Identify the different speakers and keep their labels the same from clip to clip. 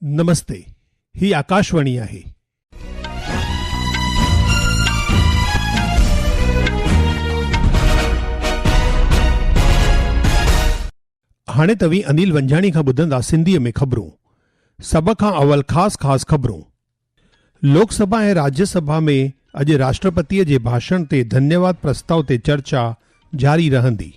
Speaker 1: नमस्ते, ही आकाशवाणी आहे। हाणे तव्हीं अनिल वंजाणी खां ॿुधंदा सिंधीअ में ख़बरूं। सभ खां अवल ख़ास ख़बरूं। लोकसभा ऐं राज्यसभा में अॼु राष्ट्रपतिअ जे भाषण ते धन्यवाद प्रस्ताव ते चर्चा जारी रहंदी।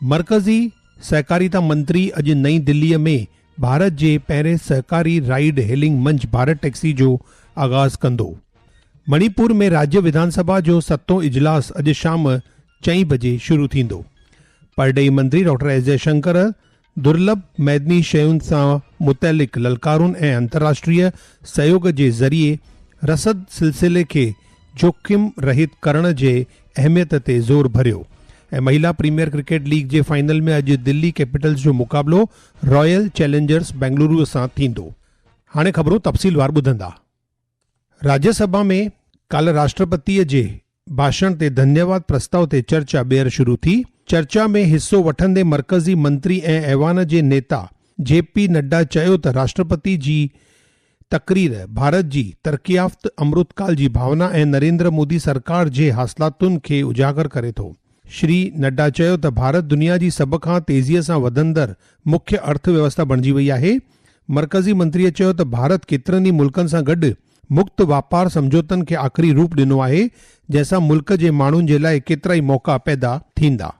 Speaker 1: मरकज़ी सहकारिता मंत्री अॼु नई दिल्लीअ में भारत जे पहिरें सहकारी राइड हेलिंग मंच भारत टैक्सी जो आगाज़ कंदो। मणिपुर में राज्य विधानसभा जो 7हों इजलास अॼु शाम 4 बजे शुरू थींदो। परडेई मंत्री डॉक्टर एस जयशंकर दुर्लभ मैदनी शयुनि सां मुतलिक़ ललकारुनि ऐं अंतर्राष्ट्रीय सहयोग जे ज़रिए रसद सिलसिले खे जोखिम रहित करण जे अहमियत ते ज़ोर भरियो। ऐं महिला प्रीमियर क्रिकेट लीग जे फाइनल में अॼु दिल्ली कैपिटल्स जो मुक़ाबलो रॉयल चैलेंजर्स बेंगलुरु सां थींदो। हाणे ख़बरूं तफ़सीलवार ॿुधंदा। राज्यसभा में काल्ह राष्ट्रपतिअ जे भाषण ते धन्यवाद प्रस्ताव ते चर्चा ॿीहर शुरू थी। चर्चा में हिस्सो वठंदे मरकज़ी मंत्री ऐं ऐवान जे नेता जेपी नड्डा चयो त राष्ट्रपति जी तक़रीर भारत जी तरक़्याफ़्त अमृतकाल जी भावना ऐं नरेंद्र मोदी सरकार जे हासिलातुनि खे उजागर करे थो। श्री नड्डा चयो त भारत दुनिया जी सभ खां तेज़ीअ सां वधंदड़ मुख्य अर्थव्यवस्था बणिजी वई आहे। मरकज़ी मंत्रीअ चयो त भारत केतिरनि ई मुल्कनि सां गॾु मुक्त वापार समझौतनि खे आख़िरी रूप ॾिनो आहे, जंहिंसां मुल्क जे माण्हुनि जे लाइ केतिरा ई मौक़ा पैदा थींदा।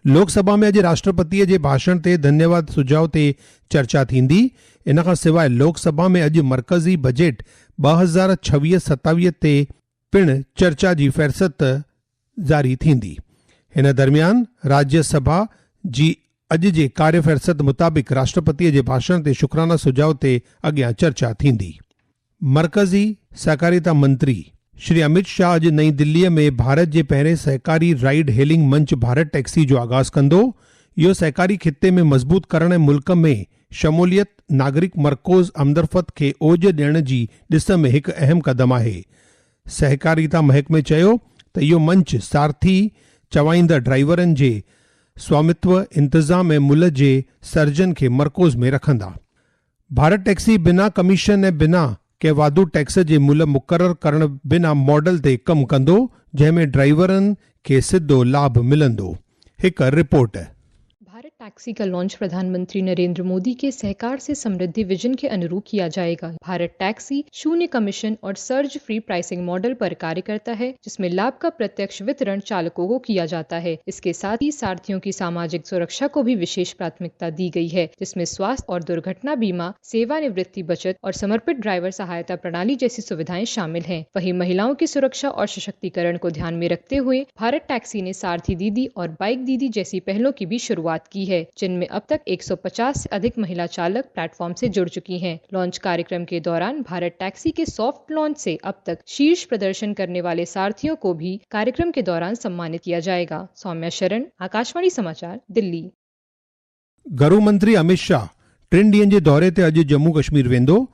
Speaker 1: लोकसभा में अॼु राष्ट्रपतिअ जे भाषण ते धन्यवाद सुझाव ते चर्चा थींदी। इन खां सवाइ लोकसभा में अॼु मरकज़ी बजट 2026-27 ते पिणु चर्चा जी फ़हरिस्त जारी थींदी। हिन दरमियान राज्यसभा जी अॼु जे कार्य फ़हरिस्त मुताबिक़ राष्ट्रपतिअ जे भाषण ते शुक्राना सुझाव ते अॻियां चर्चा थींदी। मरकज़ी सहकारिता मंत्री श्री अमित शाह अॼु नई दिल्लीअ में भारत जे पहिरें सहकारी राइड हेलिंग मंच भारत टैक्सी जो आगाज़ कंदो। इहो सहकारी खिते में मज़बूत करण ऐं मुल्क में शमूलियत नागरिक मरकोज़ हमदर्फ़त खे ओज ॾियण जी ॾिस में हिकु अहम क़दम आहे। सहकारिता महकमे चयो त इहो मंच सारथी चवाईंदड़ ड्राइवरनि जे स्वामित्व इंतज़ाम ऐं मुल्ह जे सर्जन खे मरकोज़ में रखंदा। भारत टैक्सी बिना कमीशन ऐं बिना के वाधू टैक्स जे मुल्ह मुक़ररु करण बिना मॉडल ते कमु कंदो, जंहिंमें ड्राइवरनि खे सिधो लाभ मिलंदो। हिकु रिपोर्ट।
Speaker 2: भारत टैक्सी का लॉन्च प्रधानमंत्री नरेंद्र मोदी के सहकार से समृद्धि विजन के अनुरूप किया जाएगा। भारत टैक्सी शून्य कमीशन और सर्ज फ्री प्राइसिंग मॉडल पर कार्य करता है, जिसमें लाभ का प्रत्यक्ष वितरण चालकों को किया जाता है। इसके साथ ही सारथियों की सामाजिक सुरक्षा को भी विशेष प्राथमिकता दी गई है, जिसमें स्वास्थ्य और दुर्घटना बीमा, सेवानिवृत्ति बचत और समर्पित ड्राइवर सहायता प्रणाली जैसी सुविधाएं शामिल हैं। वहीं महिलाओं की सुरक्षा और सशक्तिकरण को ध्यान में रखते हुए भारत टैक्सी ने सारथी दीदी और बाइक दीदी जैसी पहलों की भी शुरुआत की है, जिनमें अब तक 150 से अधिक महिला चालक प्लेटफॉर्म से जुड़ चुकी हैं। लॉन्च कार्यक्रम के दौरान भारत टैक्सी के सॉफ्ट लॉन्च से अब तक शीर्ष प्रदर्शन करने वाले सारथियों को भी कार्यक्रम के दौरान सम्मानित किया जाएगा। सौम्या शरण, आकाशवाणी समाचार, दिल्ली।
Speaker 1: गृह मंत्री अमित शाह 3 ॾींहनि जे दौरे ते अॼु जम्मू कश्मीर वेंदो।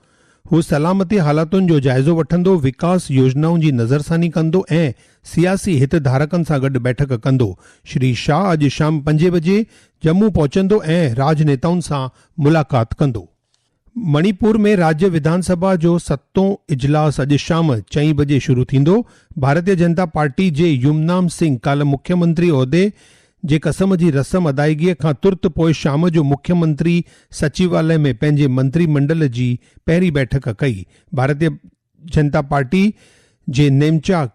Speaker 1: हू सलामती हालातुनि जो जाइज़ो वठंदो, विकास योजनाउनि जी नज़रसानी कंदो ऐं सियासी हितधारकनि सां गॾु बैठक कंदो। श्री शाह अॼु शाम 5 बजे जम्मू पहुचंदो ऐं राजनेताउनि सां मुलाक़ात कंदो। मणिपुर में राज्य विधानसभा जो 7हों इजलास अॼु शाम 4 बजे शुरू थींदो। भारतीय जनता पार्टी जे युमनाम सिंह काल्ह मुख्यमंत्री उहिदे जे क़सम जी रस्म अदायगीअ खां तुर्त पोइ शाम जो मुख्यमंत्री सचिवालय में पंहिंजे मंत्रिमंडल जी पहिरीं बैठक कई। भारतीय जनता पार्टी जे नेमचा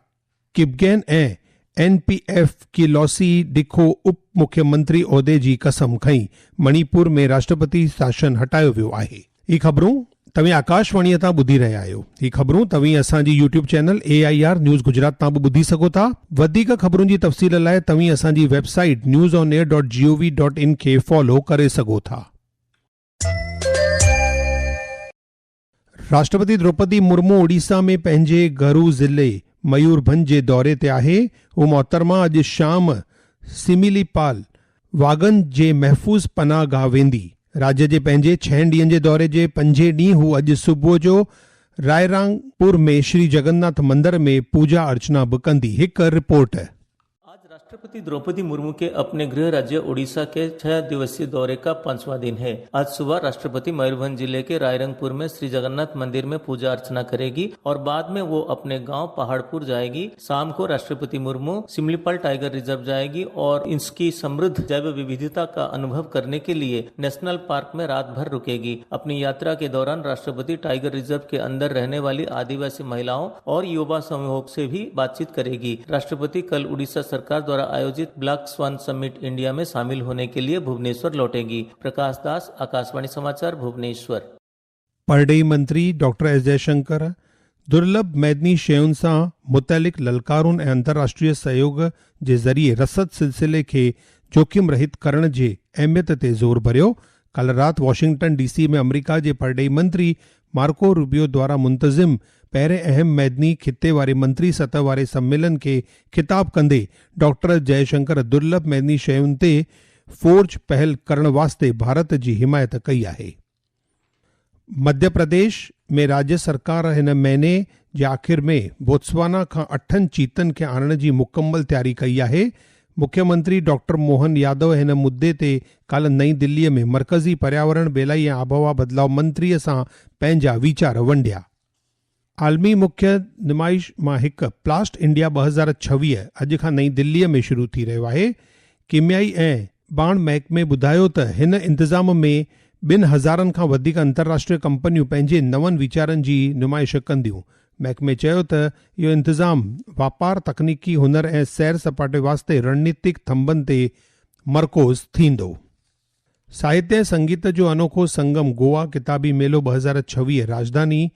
Speaker 1: किपगैन ऐं एनपीएफ किलॉसी डिखो उप मुख्यमंत्री उहिदे जी कसम खईं। मणिपुर में राष्ट्रपति शासन हटायो वियो आहे। ही ख़बरूं तव्हीं आकाशवाणीअ तां ॿुधी रहिया आहियो। ही ख़बरूं तव्हीं असांजी YouTube channel AIR news Gujarat तां बि ॿुधी सघो था। वधीक ख़बरुनि जी तफ़सील लाइ तव्हीं असांजी वेबसाइट newsonair.gov.in खे फॉलो करे सघो था। राष्ट्रपति द्रौपदी मुर्मू ओडिशा में पंहिंजे घरू ज़िले मयूरभंज जे दौरे ते आहे। हू मोहतरमा अॼु शाम सिमिलीपाल वागन जे महफ़ूज़ पनाह गाह वेंदी। राज्य जे पंहिंजे 6 ॾींहनि जे दौरे जे 5 ॾींहुं हू अॼु सुबुह जो रायरंगपुर में श्री जगन्नाथ मंदिर में पूजा अर्चना बि कंदी। हिकु रिपोर्ट।
Speaker 3: राष्ट्रपति द्रौपदी मुर्मू के अपने गृह राज्य ओडिशा के 6 दिवसीय दौरे का 5वां दिन है। आज सुबह राष्ट्रपति मयूरभंज जिले के रायरंगपुर में श्री जगन्नाथ मंदिर में पूजा अर्चना करेगी और बाद में वो अपने गांव पहाड़पुर जाएगी। शाम को राष्ट्रपति मुर्मू सिमलीपाल टाइगर रिजर्व जाएगी और इसकी समृद्ध जैव विविधता का अनुभव करने के लिए नेशनल पार्क में रात भर रुकेगी। अपनी यात्रा के दौरान राष्ट्रपति टाइगर रिजर्व के अंदर रहने वाली आदिवासी महिलाओं और युवा समूहों से भी बातचीत करेगी। राष्ट्रपति कल उड़ीसा सरकार द्वारा आयोजित ब्लैक स्वान समिट इंडिया में शामिल होने के लिए भुवनेश्वर लौटेगी। प्रकाश दास, आकाशवाणी समाचार, भुवनेश्वर।
Speaker 1: परडेई मंत्री डॉक्टर एस जयशंकर दुर्लभ मैदनी शयुनि सां मुतलिक ललकारुनि ऐं अंतर्राष्ट्रीय सहयोग जे ज़रिए रसद सिलसिले खे जोखिम रहित करण जे अहमियत ते ज़ोर भरियो। कल राति वॉशिंगटन डीसी में अमरीका जे परडेई मंत्री मार्को रूबियो द्वारा मुंतज़िम पहिरें अहम मैदनी खिते वारे मंत्री सतह वारे सम्मेलन खे ख़िताब कंदे डॉक्टर जयशंकर दुर्लभ मैदनी शयुनि ते फोर्ज पहल करण वास्ते भारत जी हिमायत कई आहे। मध्य प्रदेश में राज्य सरकार हिन महीने जे आख़िर में बोत्सवाना खां 8 चीतनि खे आणण जी मुकम्मल तैयारी कई आहे। मुख्यमंत्री डॉक्टर मोहन यादव हिन मुद्दे ते कल नई दिल्लीअ में मरकज़ी पर्यावरण बेलाई ऐं आबहवा बदिलाव मंत्रीअ सां पंहिंजा वीचार वंडिया। आलमी मुख्य नुमाइश मां हिकु प्लास्ट इंडिया 2026 अॼु खां नई दिल्लीअ में शुरू थी रहियो आहे। कीमियाई ऐं बाण महकमे ॿुधायो त हिन इंतज़ाम में 2000 खां वधीक अंतर्राष्ट्रीय कंपनियूं पंहिंजे नवनि वीचारनि जी नुमाइश कंदियूं। महकमे चयो त इहो इंतज़ाम वापार, तकनीकी हुनर ऐं सैर सपाटे वास्ते रणनीतिक थंभनि ते मरकोज़ थींदो। साहित्य ऐं संगीत जो अनोखो संगम गोवा किताबी मेलो 2026 राजधानी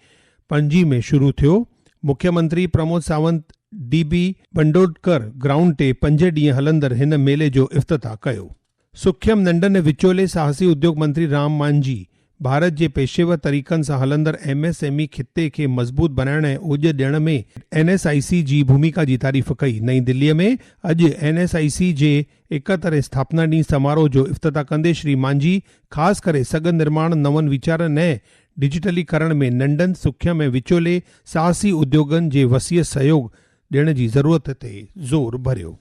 Speaker 1: पणजी में शुरू थियो। मुख्यमंत्री प्रमोद सावंत डीबी बंडोडकर ग्राउंड ते 5 ॾींहं हलंदड़ हिन मेले जो इफ़्तिताह कयो। सुख्यम नंढनि विचोले साहसी उद्योग मंत्री राम मांझी भारत जे पेशेवर तरीक़नि सां हलंदड़ एमएसएमई खिते खे मज़बूत बनाइण ऐं ओज ॾियण में एनएसआईसी जी भूमिका जी तारीफ़ कई। नई दिल्लीअ में अॼु एनएसआईसी जे 71 स्थापना ॾींहुं समारोह जो इफ़्तिताह कंदे श्री मांझी ख़ासि करे सघन निर्माण, नवनि वीचारनि ऐं डिजिटलीकरण में नंढनि, सुख्यम ऐं विचोले साहसी उद्योगनि जे वसीअ सहयोग ॾियण जी ज़रूरत ते ज़ोर भरियो।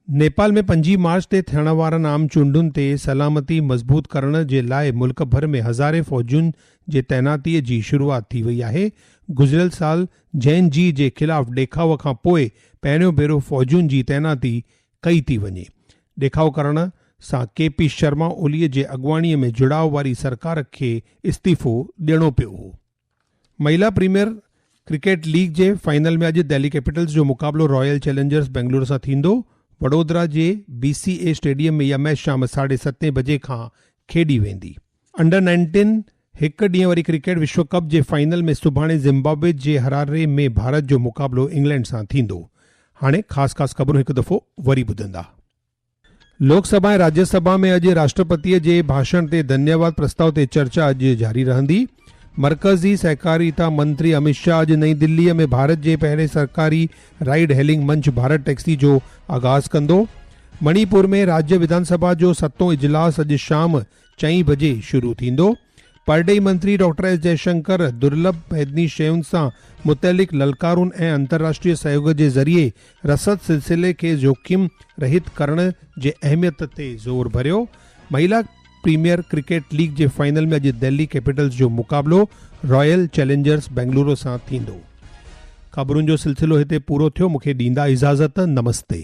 Speaker 1: नेपाल में 5 मार्च ते थियण वारनि आम चूंडुनि ते सलामती मज़बूत करण जे लाइ मुल्क भर में हज़ारे फ़ौजियुनि जे तैनातीअ जी शुरूआति थी वई आहे। गुज़िरियल साल जैन जी जे ख़िलाफ़ ॾेखाव खां पोइ पहिरियों भेरो फ़ौजियुनि जी तैनाती कई थी वञे। ॾेखाव करण सां केपी शर्मा ओलीअ जे अॻुवाणीअ में जुड़ाव वारी सरकार खे इस्तीफ़ो ॾियणो पियो हो। महिला प्रीमियर क्रिकेट लीग जे फाइनल में अॼु दिल्ली कैपिटल्स जो मुक़ाबिलो रॉयल चैलेंजर्स बेंगलुरु सां थींदो। वडोदरा जे BCA स्टेडियम में इहा मैच शाम 7:30 बजे खां खेॾी वेंदी। अंडर 19 हिकु ॾींहं वारी क्रिकेट विश्व कप जे फाइनल में सुभाणे ज़िम्बाब्वे जे हरारे में भारत जो मुक़ाबिलो इंग्लैंड सां थींदो। हाणे ख़ासि ख़बरूं हिकु दफ़ो वरी ॿुधंदा। लोकसभा ऐं राज्यसभा में अॼु राष्ट्रपतिअ जे भाषण ते धन्यवाद प्रस्ताव ते चर्चा अॼु जारी रहंदी। मरकज़ी सहकारिता मंत्री अमित शाह अॼु नई दिल्लीअ में भारत जे पहिरें सरकारी राइड हेलिंग मंच भारत टैक्सी जो आगाज़ कंदो। मणिपुर में राज्य विधानसभा जो 7हों इजलास अॼु शाम 4 बजे शुरू थींदो। परडेई मंत्री डॉक्टर एस जयशंकर दुर्लभ मैदनी शयुनि सां मुतलिक ललकारुनि ऐं अंतर्राष्ट्रीय सहयोग जे ज़रिए रसद सिलसिले खे जोखिम रहित करण जे अहमियत ते ज़ोर भरियो। महिला प्रीमियर क्रिकेट लीग जे फाइनल में अॼु दिल्ली कैपिटल्स जो मुक़ाबिलो रॉयल चैलेंजर्स बेंगलुरु सां थींदो। ख़बरुनि जो सिलसिलो हिते पूरो थियो। मूंखे ॾींदा इजाज़त। नमस्ते।